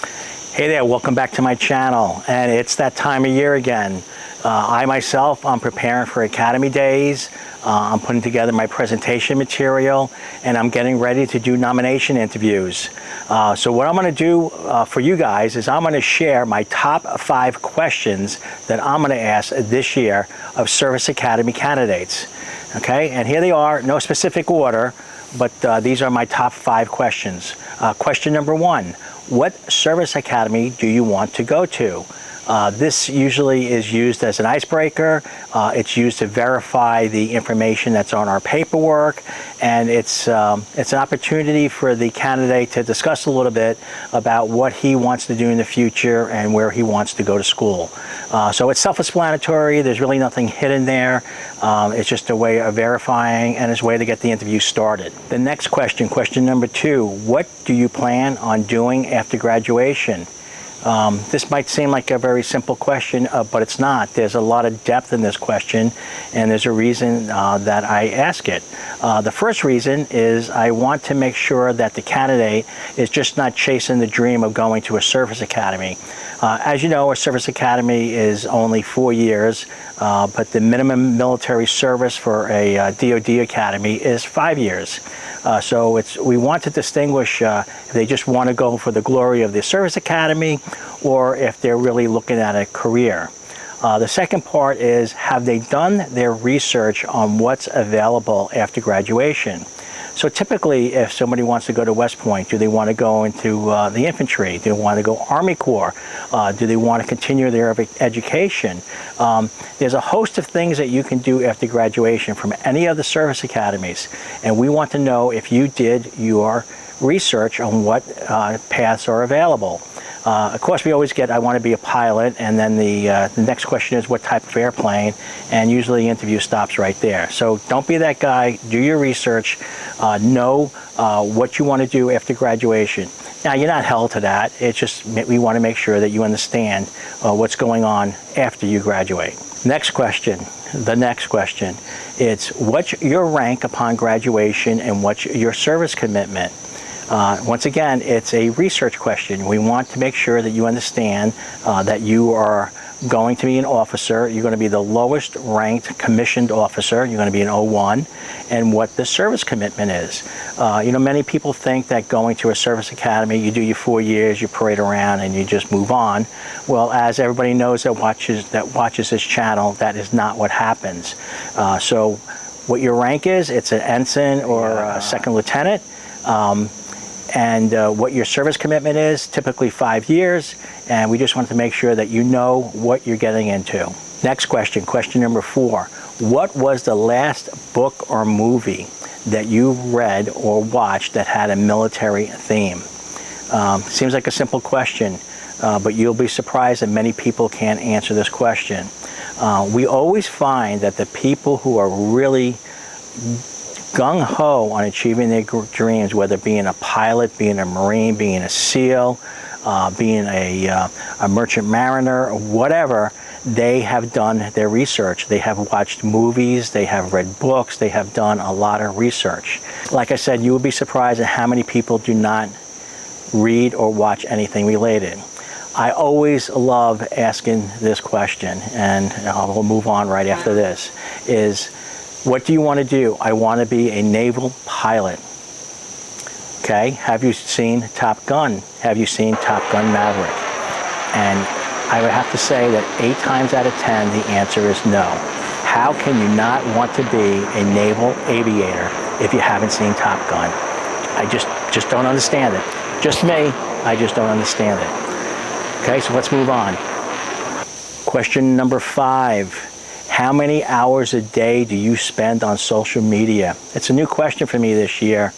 Hey there, welcome back to my channel, and it's that time of year again. I'm preparing for Academy Days. I'm putting together my presentation material, and I'm getting ready to do nomination interviews. So what I'm going to do for you guys is I'm going to share my top 5 questions that I'm going to ask this year of Service Academy candidates. Okay, and here they are, no specific order, but these are my top 5 questions. Question number 1. What service academy do you want to go to? This usually is used as an icebreaker. It's used to verify the information that's on our paperwork, and it's an opportunity for the candidate to discuss a little bit about what he wants to do in the future and where he wants to go to school. So it's self-explanatory. There's really nothing hidden there. It's just a way of verifying, and it's a way to get the interview started. The next question, question number 2, what do you plan on doing after graduation? This might seem like a very simple question, but it's not. There's a lot of depth in this question, and there's a reason that I ask it. The first reason is I want to make sure that the candidate is just not chasing the dream of going to a service academy. As you know, a service academy is only 4 years, but the minimum military service for a DoD academy is 5 years. So we want to distinguish if they just want to go for the glory of the service academy or if they're really looking at a career. The second part is, have they done their research on what's available after graduation? So typically, if somebody wants to go to West Point, do they want to go into the infantry? Do they want to go Army Corps? Do they want to continue their education? There's a host of things that you can do after graduation from any of the service academies, and we want to know if you did your research on what paths are available. Of course, we always get, I want to be a pilot, and then the next question is what type of airplane, and usually the interview stops right there. So don't be that guy, do your research, know what you want to do after graduation. Now, you're not held to that, it's just we want to make sure that you understand what's going on after you graduate. Next question, the next question, it's what's your rank upon graduation and what's your service commitment? Once again, it's a research question. We want to make sure that you understand that you are going to be an officer. You're going to be the lowest ranked commissioned officer. You're going to be an 01, and what the service commitment is. Many people think that going to a service academy, you do your 4 years, you parade around, and you just move on. Well, as everybody knows that watches this channel, that is not what happens. So what your rank is, it's an ensign or a second lieutenant. And what your service commitment is, typically 5 years, and we just want to make sure that you know what you're getting into. Next question, question number 4. What was the last book or movie that you read or watched that had a military theme? Seems like a simple question, but you'll be surprised that many people can't answer this question. We always find that the people who are really gung-ho on achieving their dreams, whether being a pilot, being a Marine, being a SEAL, being a merchant mariner, or whatever, they have done their research. They have watched movies, they have read books, they have done a lot of research. Like I said, you would be surprised at how many people do not read or watch anything related. I always love asking this question, and we'll move on right after this, is what do you want to do? I want to be a naval pilot. Okay, have you seen Top Gun? Have you seen Top Gun Maverick? And I would have to say that 8 times out of 10, the answer is no. How can you not want to be a naval aviator if you haven't seen Top Gun? I just don't understand it. Just me, I just don't understand it. Okay, so let's move on. Question number 5. How many hours a day do you spend on social media? It's a new question for me this year.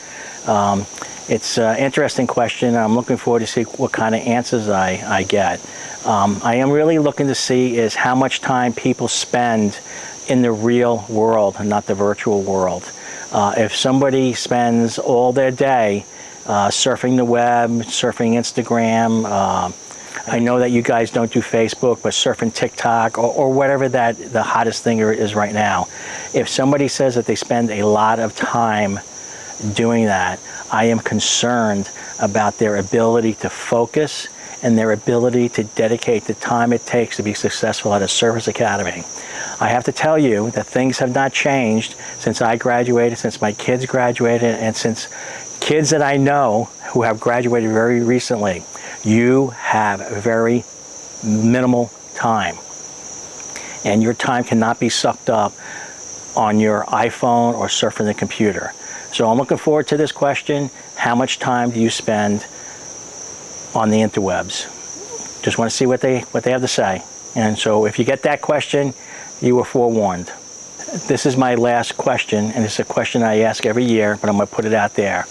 It's an interesting question. I'm looking forward to see what kind of answers I get. I am really looking to see is how much time people spend in the real world and not the virtual world. If somebody spends all their day surfing the web, surfing Instagram, I know that you guys don't do Facebook, but surfing TikTok or whatever the hottest thing is right now. If somebody says that they spend a lot of time doing that, I am concerned about their ability to focus and their ability to dedicate the time it takes to be successful at a service academy. I have to tell you that things have not changed since I graduated, since my kids graduated, and since kids that I know who have graduated very recently. You have very minimal time, and your time cannot be sucked up on your iPhone or surfing the computer. So I'm looking forward to this question. How much time do you spend on the interwebs? Just want to see what they have to say. And so if you get that question, you were forewarned. This is my last question, and it's a question I ask every year, but I'm going to put it out there.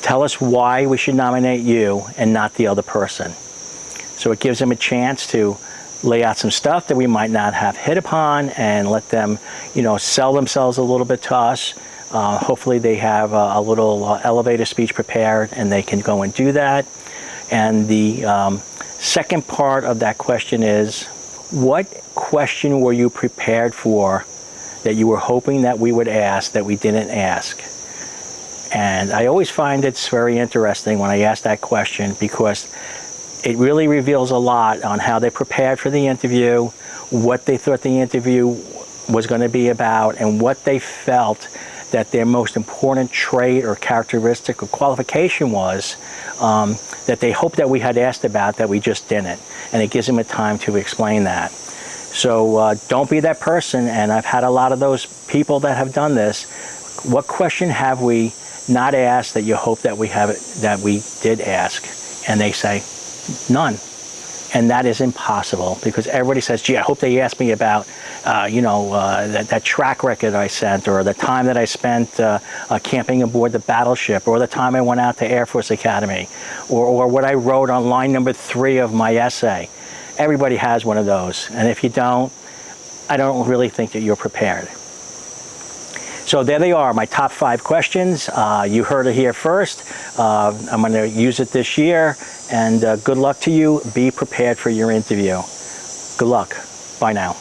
Tell us why we should nominate you and not the other person. So it gives them a chance to lay out some stuff that we might not have hit upon, and let them, sell themselves a little bit to us. Hopefully they have a little elevator speech prepared, and they can go and do that. And the second part of that question is, what question were you prepared for that you were hoping that we would ask that we didn't ask? And I always find it's very interesting when I ask that question, because it really reveals a lot on how they prepared for the interview, what they thought the interview was going to be about, and what they felt that their most important trait or characteristic or qualification was that they hoped that we had asked about that we just didn't. And it gives them a time to explain that. So don't be that person, and I've had a lot of those people that have done this. What question have we not asked that you hope that we did ask? And they say, none. And that is impossible, because everybody says, gee, I hope they asked me about, that track record I sent, or the time that I spent camping aboard the battleship, or the time I went out to Air Force Academy, or what I wrote on line number 3 of my essay. Everybody has one of those. And if you don't, I don't really think that you're prepared. So there they are, my top 5 questions. You heard it here first. I'm going to use it this year. And good luck to you. Be prepared for your interview. Good luck. Bye now.